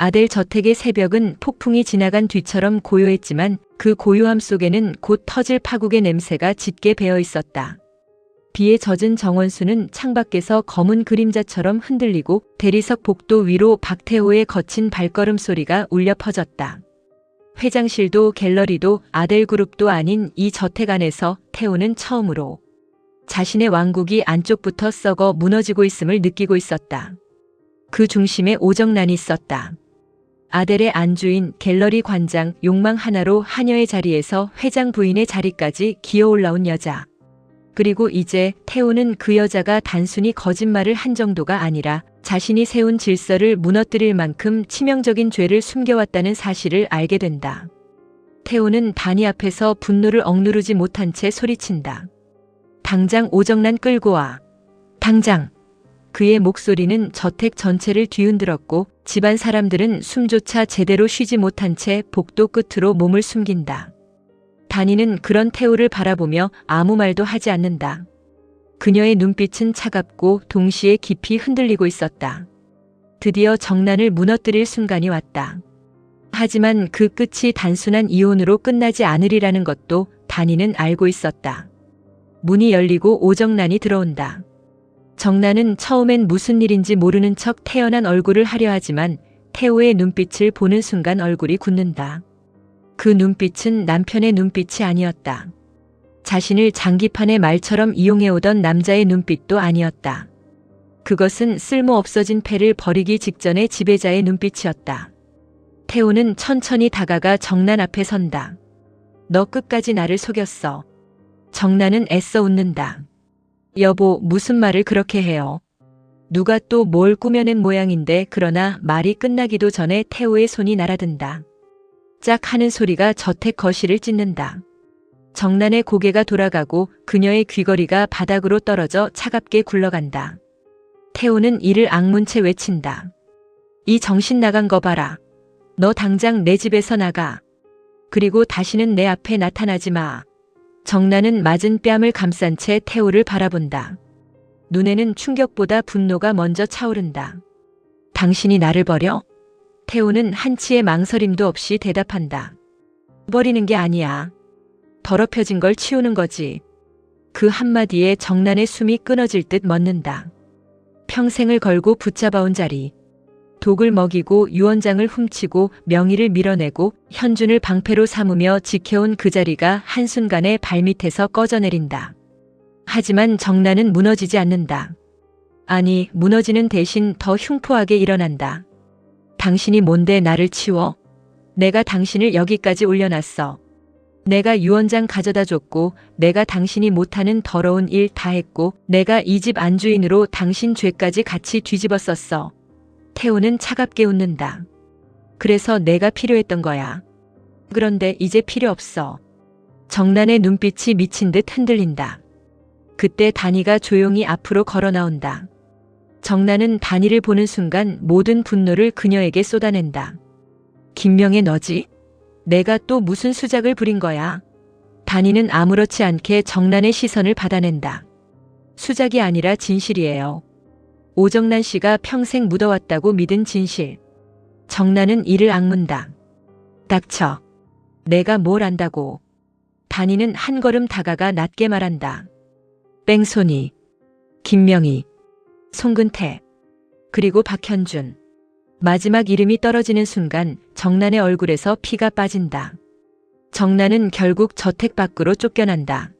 아델 저택의 새벽은 폭풍이 지나간 뒤처럼 고요했지만 그 고요함 속에는 곧 터질 파국의 냄새가 짙게 배어 있었다. 비에 젖은 정원수는 창밖에서 검은 그림자처럼 흔들리고 대리석 복도 위로 박태호의 거친 발걸음 소리가 울려 퍼졌다. 회장실도 갤러리도 아델 그룹도 아닌 이 저택 안에서 태호는 처음으로 자신의 왕국이 안쪽부터 썩어 무너지고 있음을 느끼고 있었다. 그 중심에 오정란이 있었다. 아델의 안주인, 갤러리 관장, 욕망 하나로 하녀의 자리에서 회장 부인의 자리까지 기어 올라온 여자. 그리고 이제 태호는 그 여자가 단순히 거짓말을 한 정도가 아니라 자신이 세운 질서를 무너뜨릴 만큼 치명적인 죄를 숨겨왔다는 사실을 알게 된다. 태호는 단위 앞에서 분노를 억누르지 못한 채 소리친다. 당장 오정란 끌고 와. 당장. 그의 목소리는 저택 전체를 뒤흔들었고 집안 사람들은 숨조차 제대로 쉬지 못한 채 복도 끝으로 몸을 숨긴다. 단이는 그런 태호를 바라보며 아무 말도 하지 않는다. 그녀의 눈빛은 차갑고 동시에 깊이 흔들리고 있었다. 드디어 정란을 무너뜨릴 순간이 왔다. 하지만 그 끝이 단순한 이혼으로 끝나지 않으리라는 것도 단이는 알고 있었다. 문이 열리고 오정란이 들어온다. 정란은 처음엔 무슨 일인지 모르는 척 태연한 얼굴을 하려 하지만 태호의 눈빛을 보는 순간 얼굴이 굳는다. 그 눈빛은 남편의 눈빛이 아니었다. 자신을 장기판의 말처럼 이용해오던 남자의 눈빛도 아니었다. 그것은 쓸모 없어진 패를 버리기 직전의 지배자의 눈빛이었다. 태호는 천천히 다가가 정란 앞에 선다. 너 끝까지 나를 속였어. 정란은 애써 웃는다. 여보, 무슨 말을 그렇게 해요? 누가 또 뭘 꾸며낸 모양인데. 그러나 말이 끝나기도 전에 태호의 손이 날아든다. 짝 하는 소리가 저택 거실을 찢는다. 정란의 고개가 돌아가고 그녀의 귀걸이가 바닥으로 떨어져 차갑게 굴러간다. 태호는 이를 악문 채 외친다. 이 정신 나간 거 봐라. 너 당장 내 집에서 나가. 그리고 다시는 내 앞에 나타나지 마. 정란은 맞은 뺨을 감싼 채 태호를 바라본다. 눈에는 충격보다 분노가 먼저 차오른다. 당신이 나를 버려? 태호는 한치의 망설임도 없이 대답한다. 버리는 게 아니야. 더럽혀진 걸 치우는 거지. 그 한마디에 정란의 숨이 끊어질 듯 멎는다. 평생을 걸고 붙잡아온 자리. 독을 먹이고 유언장을 훔치고 명의를 밀어내고 현준을 방패로 삼으며 지켜온 그 자리가 한순간에 발밑에서 꺼져내린다. 하지만 정란은 무너지지 않는다. 아니, 무너지는 대신 더 흉포하게 일어난다. 당신이 뭔데 나를 치워? 내가 당신을 여기까지 올려놨어. 내가 유언장 가져다 줬고 내가 당신이 못하는 더러운 일 다 했고 내가 이 집 안주인으로 당신 죄까지 같이 뒤집었었어. 태호는 차갑게 웃는다. 그래서 내가 필요했던 거야. 그런데 이제 필요 없어. 정란의 눈빛이 미친 듯 흔들린다. 그때 단이가 조용히 앞으로 걸어 나온다. 정란은 단이를 보는 순간 모든 분노를 그녀에게 쏟아낸다. 김명애 너지? 내가 또 무슨 수작을 부린 거야? 단이는 아무렇지 않게 정란의 시선을 받아낸다. 수작이 아니라 진실이에요. 오정란 씨가 평생 묻어왔다고 믿은 진실. 정란은 이를 악문다. 닥쳐. 내가 뭘 안다고. 단이는 한 걸음 다가가 낮게 말한다. 뺑소니. 김명희. 송근태. 그리고 박현준. 마지막 이름이 떨어지는 순간 정란의 얼굴에서 피가 빠진다. 정란은 결국 저택 밖으로 쫓겨난다.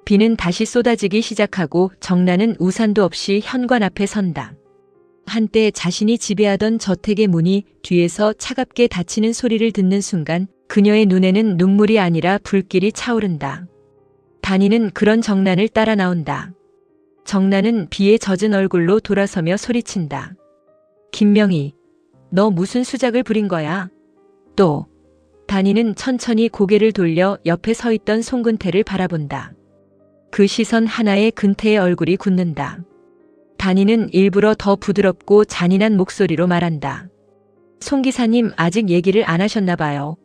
비는 다시 쏟아지기 시작하고 정란은 우산도 없이 현관 앞에 선다. 한때 자신이 지배하던 저택의 문이 뒤에서 차갑게 닫히는 소리를 듣는 순간 그녀의 눈에는 눈물이 아니라 불길이 차오른다. 단이는 그런 정란을 따라 나온다. 정란은 비에 젖은 얼굴로 돌아서며 소리친다. 김명희, 너 무슨 수작을 부린 거야? 또. 단이는 천천히 고개를 돌려 옆에 서 있던 송근태를 바라본다. 그 시선 하나에 근태의 얼굴이 굳는다. 단이는 일부러 더 부드럽고 잔인한 목소리로 말한다. 송 기사님 아직 얘기를 안 하셨나 봐요.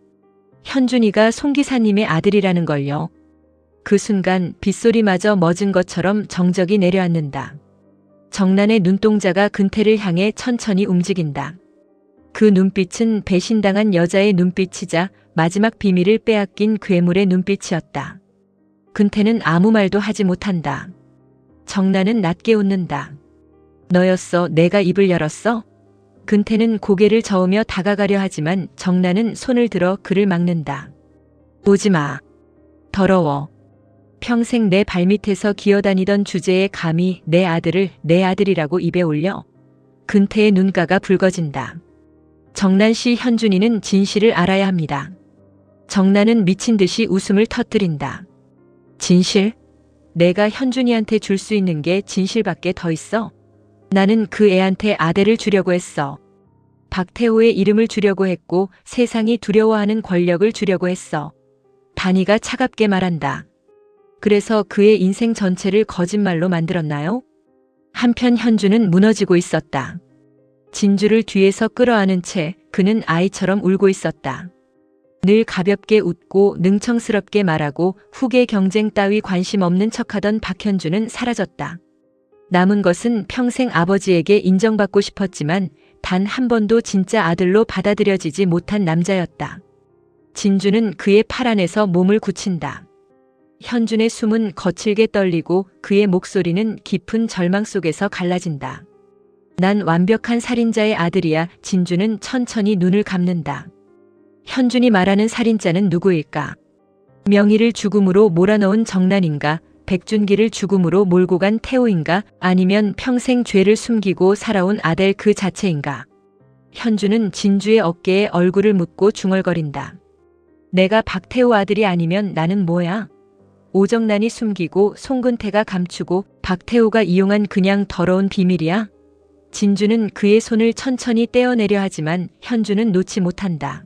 현준이가 송 기사님의 아들이라는 걸요. 그 순간 빗소리마저 멎은 것처럼 정적이 내려앉는다. 정란의 눈동자가 근태를 향해 천천히 움직인다. 그 눈빛은 배신당한 여자의 눈빛이자 마지막 비밀을 빼앗긴 괴물의 눈빛이었다. 근태는 아무 말도 하지 못한다. 정나는 낮게 웃는다. 너였어? 내가 입을 열었어? 근태는 고개를 저으며 다가가려 하지만 정나는 손을 들어 그를 막는다. 오지 마. 더러워. 평생 내 발밑에서 기어다니던 주제에 감히 내 아들을 내 아들이라고 입에 올려. 근태의 눈가가 붉어진다. 정난 씨, 현준이는 진실을 알아야 합니다. 정나는 미친 듯이 웃음을 터뜨린다. 진실? 내가 현준이한테 줄 수 있는 게 진실밖에 더 있어? 나는 그 애한테 아들을 주려고 했어. 박태호의 이름을 주려고 했고 세상이 두려워하는 권력을 주려고 했어. 단이가 차갑게 말한다. 그래서 그의 인생 전체를 거짓말로 만들었나요? 한편 현주는 무너지고 있었다. 진주를 뒤에서 끌어안은 채 그는 아이처럼 울고 있었다. 늘 가볍게 웃고 능청스럽게 말하고 후계 경쟁 따위 관심 없는 척하던 박현주는 사라졌다. 남은 것은 평생 아버지에게 인정받고 싶었지만 단 한 번도 진짜 아들로 받아들여지지 못한 남자였다. 진주는 그의 팔 안에서 몸을 굳힌다. 현준의 숨은 거칠게 떨리고 그의 목소리는 깊은 절망 속에서 갈라진다. 난 완벽한 살인자의 아들이야. 진주는 천천히 눈을 감는다. 현준이 말하는 살인자는 누구일까? 명희를 죽음으로 몰아넣은 정난인가? 백준기를 죽음으로 몰고 간 태호인가? 아니면 평생 죄를 숨기고 살아온 아델 그 자체인가? 현주는 진주의 어깨에 얼굴을 묻고 중얼거린다. 내가 박태호 아들이 아니면 나는 뭐야? 오정난이 숨기고 송근태가 감추고 박태호가 이용한 그냥 더러운 비밀이야? 진주는 그의 손을 천천히 떼어내려 하지만 현주는 놓지 못한다.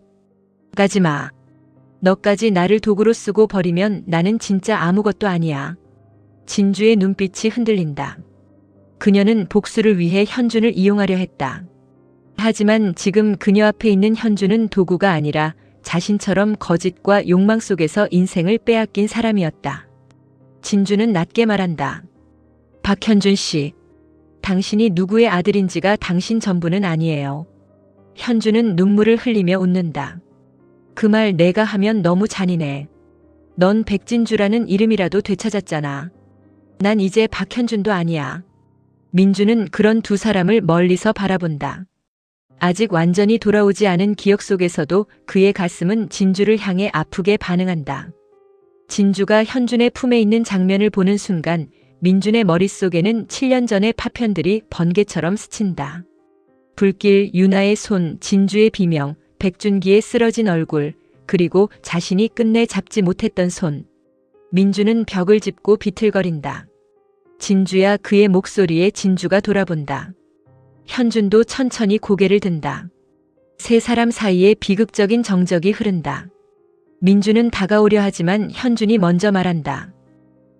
가지 마. 너까지 나를 도구로 쓰고 버리면 나는 진짜 아무것도 아니야. 진주의 눈빛이 흔들린다. 그녀는 복수를 위해 현준을 이용하려 했다. 하지만 지금 그녀 앞에 있는 현준은 도구가 아니라 자신처럼 거짓과 욕망 속에서 인생을 빼앗긴 사람이었다. 진주는 낮게 말한다. 박현준 씨, 당신이 누구의 아들인지가 당신 전부는 아니에요. 현준은 눈물을 흘리며 웃는다. 그 말 내가 하면 너무 잔인해. 넌 백진주라는 이름이라도 되찾았잖아. 난 이제 박현준도 아니야. 민주는 그런 두 사람을 멀리서 바라본다. 아직 완전히 돌아오지 않은 기억 속에서도 그의 가슴은 진주를 향해 아프게 반응한다. 진주가 현준의 품에 있는 장면을 보는 순간 민준의 머릿속에는 7년 전의 파편들이 번개처럼 스친다. 불길, 유나의 손, 진주의 비명, 백준기의 쓰러진 얼굴, 그리고 자신이 끝내 잡지 못했던 손. 민주는 벽을 짚고 비틀거린다. 진주야. 그의 목소리에 진주가 돌아본다. 현준도 천천히 고개를 든다. 세 사람 사이에 비극적인 정적이 흐른다. 민주는 다가오려 하지만 현준이 먼저 말한다.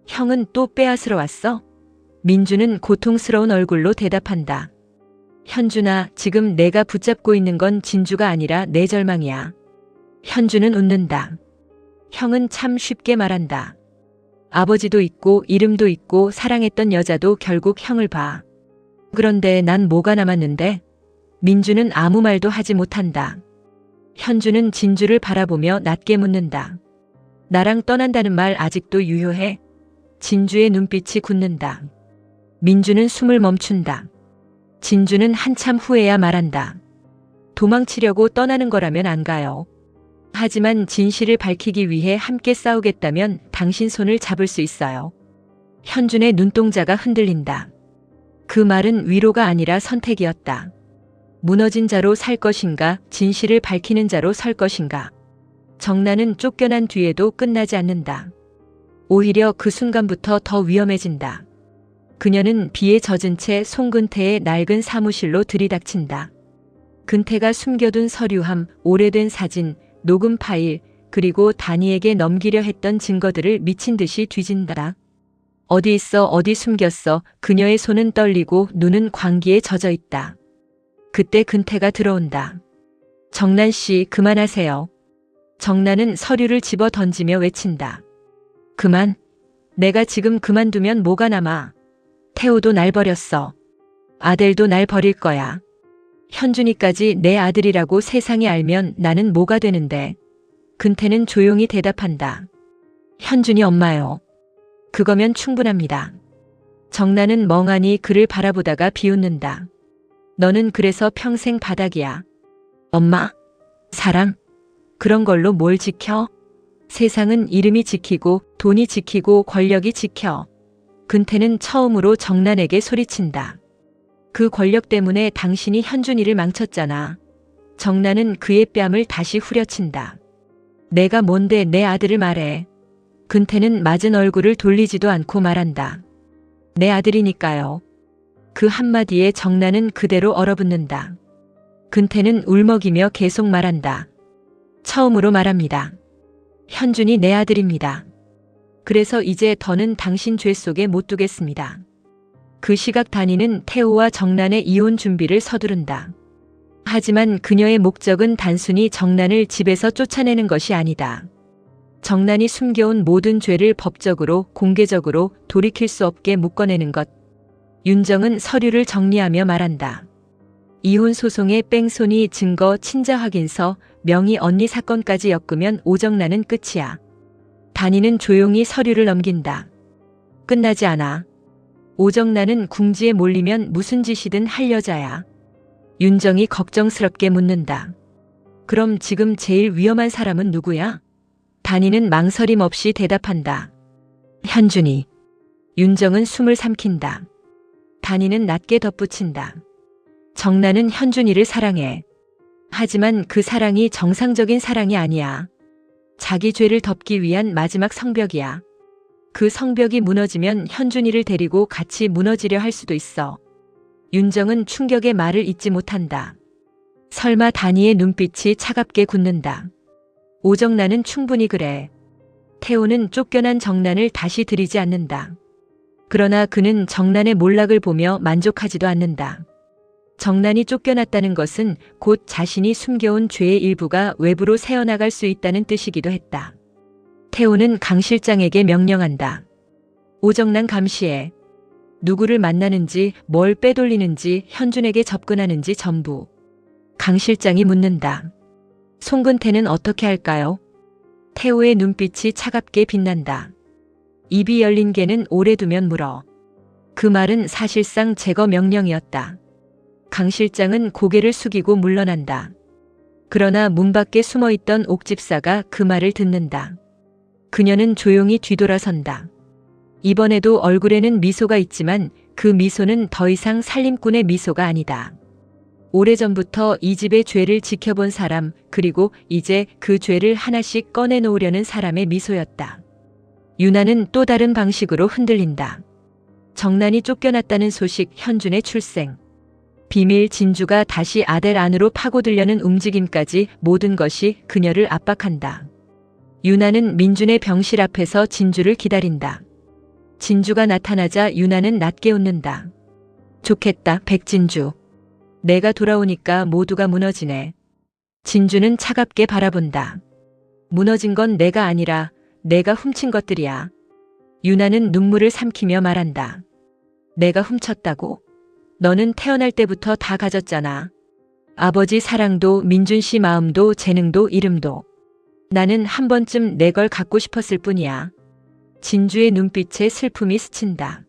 형은 또 빼앗으러 왔어? 민주는 고통스러운 얼굴로 대답한다. 현준아, 지금 내가 붙잡고 있는 건 진주가 아니라 내 절망이야. 현준은 웃는다. 형은 참 쉽게 말한다. 아버지도 있고 이름도 있고 사랑했던 여자도 결국 형을 봐. 그런데 난 뭐가 남았는데? 민주는 아무 말도 하지 못한다. 현주는 진주를 바라보며 낮게 묻는다. 나랑 떠난다는 말 아직도 유효해? 진주의 눈빛이 굳는다. 민주는 숨을 멈춘다. 진주는 한참 후에야 말한다. 도망치려고 떠나는 거라면 안 가요. 하지만 진실을 밝히기 위해 함께 싸우겠다면 당신 손을 잡을 수 있어요. 현준의 눈동자가 흔들린다. 그 말은 위로가 아니라 선택이었다. 무너진 자로 살 것인가, 진실을 밝히는 자로 설 것인가. 정나는 쫓겨난 뒤에도 끝나지 않는다. 오히려 그 순간부터 더 위험해진다. 그녀는 비에 젖은 채 송근태의 낡은 사무실로 들이닥친다. 근태가 숨겨둔 서류함, 오래된 사진, 녹음 파일, 그리고 단이에게 넘기려 했던 증거들을 미친 듯이 뒤진다. 어디 있어? 어디 숨겼어? 그녀의 손은 떨리고 눈은 광기에 젖어 있다. 그때 근태가 들어온다. 정난 씨, 그만하세요. 정난은 서류를 집어 던지며 외친다. 그만? 내가 지금 그만두면 뭐가 남아? 태호도 날 버렸어. 아델도 날 버릴 거야. 현준이까지 내 아들이라고 세상이 알면 나는 뭐가 되는데. 근태는 조용히 대답한다. 현준이 엄마요. 그거면 충분합니다. 정나는 멍하니 그를 바라보다가 비웃는다. 너는 그래서 평생 바닥이야. 엄마? 사랑? 그런 걸로 뭘 지켜? 세상은 이름이 지키고 돈이 지키고 권력이 지켜. 근태는 처음으로 정난에게 소리친다. 그 권력 때문에 당신이 현준이를 망쳤잖아. 정난은 그의 뺨을 다시 후려친다. 내가 뭔데 내 아들을 말해. 근태는 맞은 얼굴을 돌리지도 않고 말한다. 내 아들이니까요. 그 한마디에 정난은 그대로 얼어붙는다. 근태는 울먹이며 계속 말한다. 처음으로 말합니다. 현준이 내 아들입니다. 그래서 이제 더는 당신 죄 속에 못 두겠습니다. 그 시각 단이는 태호와 정난의 이혼 준비를 서두른다. 하지만 그녀의 목적은 단순히 정난을 집에서 쫓아내는 것이 아니다. 정난이 숨겨온 모든 죄를 법적으로 공개적으로 돌이킬 수 없게 묶어내는 것. 윤정은 서류를 정리하며 말한다. 이혼 소송의 뺑소니 증거 친자 확인서 명의 언니 사건까지 엮으면 오정나는 끝이야. 단이는 조용히 서류를 넘긴다. 끝나지 않아. 오정나는 궁지에 몰리면 무슨 짓이든 할 여자야. 윤정이 걱정스럽게 묻는다. 그럼 지금 제일 위험한 사람은 누구야? 단이는 망설임 없이 대답한다. 현준이. 윤정은 숨을 삼킨다. 단이는 낮게 덧붙인다. 정나는 현준이를 사랑해. 하지만 그 사랑이 정상적인 사랑이 아니야. 자기 죄를 덮기 위한 마지막 성벽이야. 그 성벽이 무너지면 현준이를 데리고 같이 무너지려 할 수도 있어. 윤정은 충격의 말을 잇지 못한다. 설마 단이의 눈빛이 차갑게 굳는다. 오정나는 충분히 그래. 태호는 쫓겨난 정난을 다시 들이지 않는다. 그러나 그는 정난의 몰락을 보며 만족하지도 않는다. 정난이 쫓겨났다는 것은 곧 자신이 숨겨온 죄의 일부가 외부로 새어나갈 수 있다는 뜻이기도 했다. 태호는 강 실장에게 명령한다. 오정난 감시해. 누구를 만나는지 뭘 빼돌리는지 현준에게 접근하는지 전부. 강 실장이 묻는다. 송근태는 어떻게 할까요? 태호의 눈빛이 차갑게 빛난다. 입이 열린 개는 오래 두면 물어. 그 말은 사실상 제거 명령이었다. 강 실장은 고개를 숙이고 물러난다. 그러나 문 밖에 숨어있던 옥집사가 그 말을 듣는다. 그녀는 조용히 뒤돌아선다. 이번에도 얼굴에는 미소가 있지만 그 미소는 더 이상 살림꾼의 미소가 아니다. 오래전부터 이 집의 죄를 지켜본 사람, 그리고 이제 그 죄를 하나씩 꺼내놓으려는 사람의 미소였다. 유나는 또 다른 방식으로 흔들린다. 정난이 쫓겨났다는 소식, 현준의 출생. 비밀 진주가 다시 아델 안으로 파고들려는 움직임까지 모든 것이 그녀를 압박한다. 유나는 민준의 병실 앞에서 진주를 기다린다. 진주가 나타나자 유나는 낮게 웃는다. 좋겠다, 백진주. 내가 돌아오니까 모두가 무너지네. 진주는 차갑게 바라본다. 무너진 건 내가 아니라 내가 훔친 것들이야. 유나는 눈물을 삼키며 말한다. 내가 훔쳤다고? 너는 태어날 때부터 다 가졌잖아. 아버지 사랑도 민준 씨 마음도 재능도 이름도. 나는 한 번쯤 내 걸 갖고 싶었을 뿐이야. 진주의 눈빛에 슬픔이 스친다.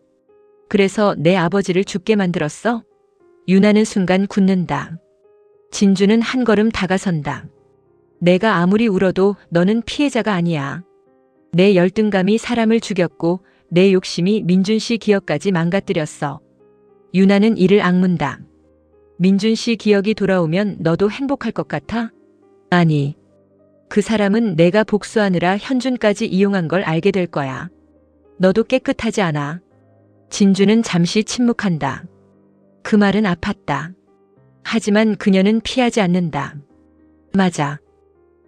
그래서 내 아버지를 죽게 만들었어? 유나는 순간 굳는다. 진주는 한 걸음 다가선다. 내가 아무리 울어도 너는 피해자가 아니야. 내 열등감이 사람을 죽였고 내 욕심이 민준 씨 기억까지 망가뜨렸어. 유나는 이를 악문다. 민준 씨 기억이 돌아오면 너도 행복할 것 같아? 아니. 그 사람은 내가 복수하느라 현준까지 이용한 걸 알게 될 거야. 너도 깨끗하지 않아. 진주는 잠시 침묵한다. 그 말은 아팠다. 하지만 그녀는 피하지 않는다. 맞아.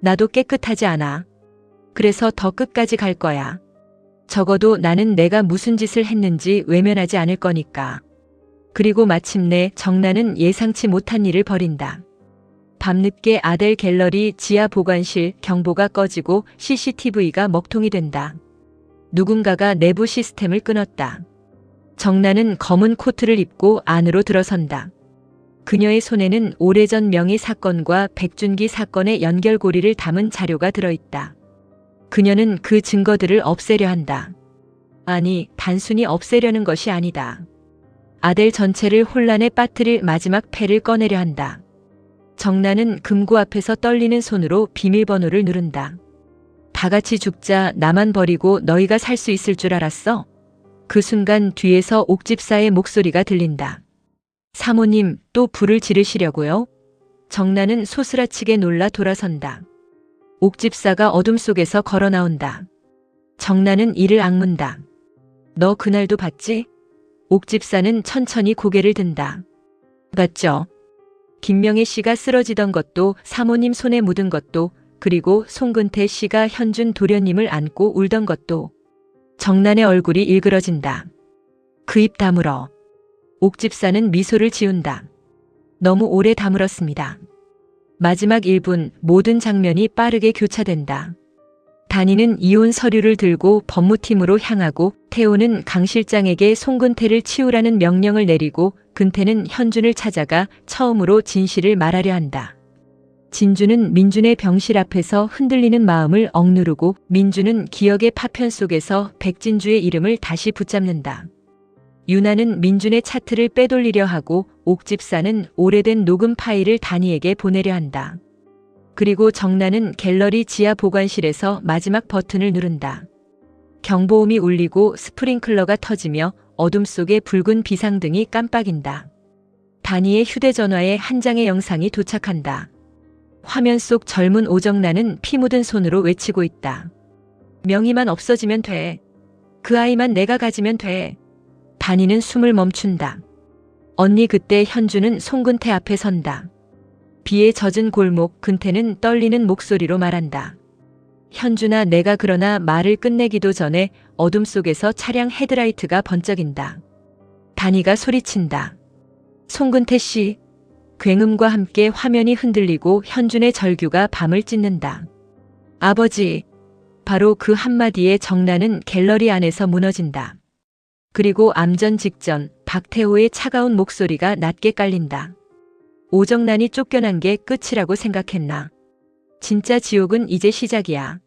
나도 깨끗하지 않아. 그래서 더 끝까지 갈 거야. 적어도 나는 내가 무슨 짓을 했는지 외면하지 않을 거니까. 그리고 마침내 정나는 예상치 못한 일을 벌인다. 밤늦게 아델 갤러리 지하 보관실 경보가 꺼지고 CCTV가 먹통이 된다. 누군가가 내부 시스템을 끊었다. 정나는 검은 코트를 입고 안으로 들어선다. 그녀의 손에는 오래전 명의 사건과 백준기 사건의 연결고리를 담은 자료가 들어있다. 그녀는 그 증거들을 없애려 한다. 아니, 단순히 없애려는 것이 아니다. 아델 전체를 혼란에 빠뜨릴 마지막 패를 꺼내려 한다. 정나는 금고 앞에서 떨리는 손으로 비밀번호를 누른다. 다 같이 죽자. 나만 버리고 너희가 살 수 있을 줄 알았어? 그 순간 뒤에서 옥집사의 목소리가 들린다. 사모님, 또 불을 지르시려고요? 정나는 소스라치게 놀라 돌아선다. 옥집사가 어둠 속에서 걸어 나온다. 정나는 이를 악문다. 너 그날도 봤지? 옥집사는 천천히 고개를 든다. 봤죠. 김명애 씨가 쓰러지던 것도, 사모님 손에 묻은 것도, 그리고 송근태 씨가 현준 도련님을 안고 울던 것도. 정난의 얼굴이 일그러진다. 그 입 다물어. 옥집사는 미소를 지운다. 너무 오래 다물었습니다. 마지막 1분 모든 장면이 빠르게 교차된다. 단이는 이혼 서류를 들고 법무팀으로 향하고 태호는 강 실장에게 송근태를 치우라는 명령을 내리고 근태는 현준을 찾아가 처음으로 진실을 말하려 한다. 진주는 민준의 병실 앞에서 흔들리는 마음을 억누르고 민주는 기억의 파편 속에서 백진주의 이름을 다시 붙잡는다. 유나는 민준의 차트를 빼돌리려 하고 옥집사는 오래된 녹음 파일을 단이에게 보내려 한다. 그리고 정나는 갤러리 지하 보관실에서 마지막 버튼을 누른다. 경보음이 울리고 스프링클러가 터지며 어둠 속에 붉은 비상등이 깜빡인다. 단이의 휴대전화에 한 장의 영상이 도착한다. 화면 속 젊은 오정나는 피 묻은 손으로 외치고 있다. 명의만 없어지면 돼. 그 아이만 내가 가지면 돼. 단이는 숨을 멈춘다. 언니, 그때 현주는 송근태 앞에 선다. 비에 젖은 골목, 근태는 떨리는 목소리로 말한다. 현준아, 내가. 그러나 말을 끝내기도 전에 어둠 속에서 차량 헤드라이트가 번쩍인다. 단이가 소리친다. 송근태 씨. 굉음과 함께 화면이 흔들리고 현준의 절규가 밤을 찢는다. 아버지. 바로 그 한마디에 정나는 갤러리 안에서 무너진다. 그리고 암전 직전 박태호의 차가운 목소리가 낮게 깔린다. 오정난이 쫓겨난 게 끝이라고 생각했나? 진짜 지옥은 이제 시작이야.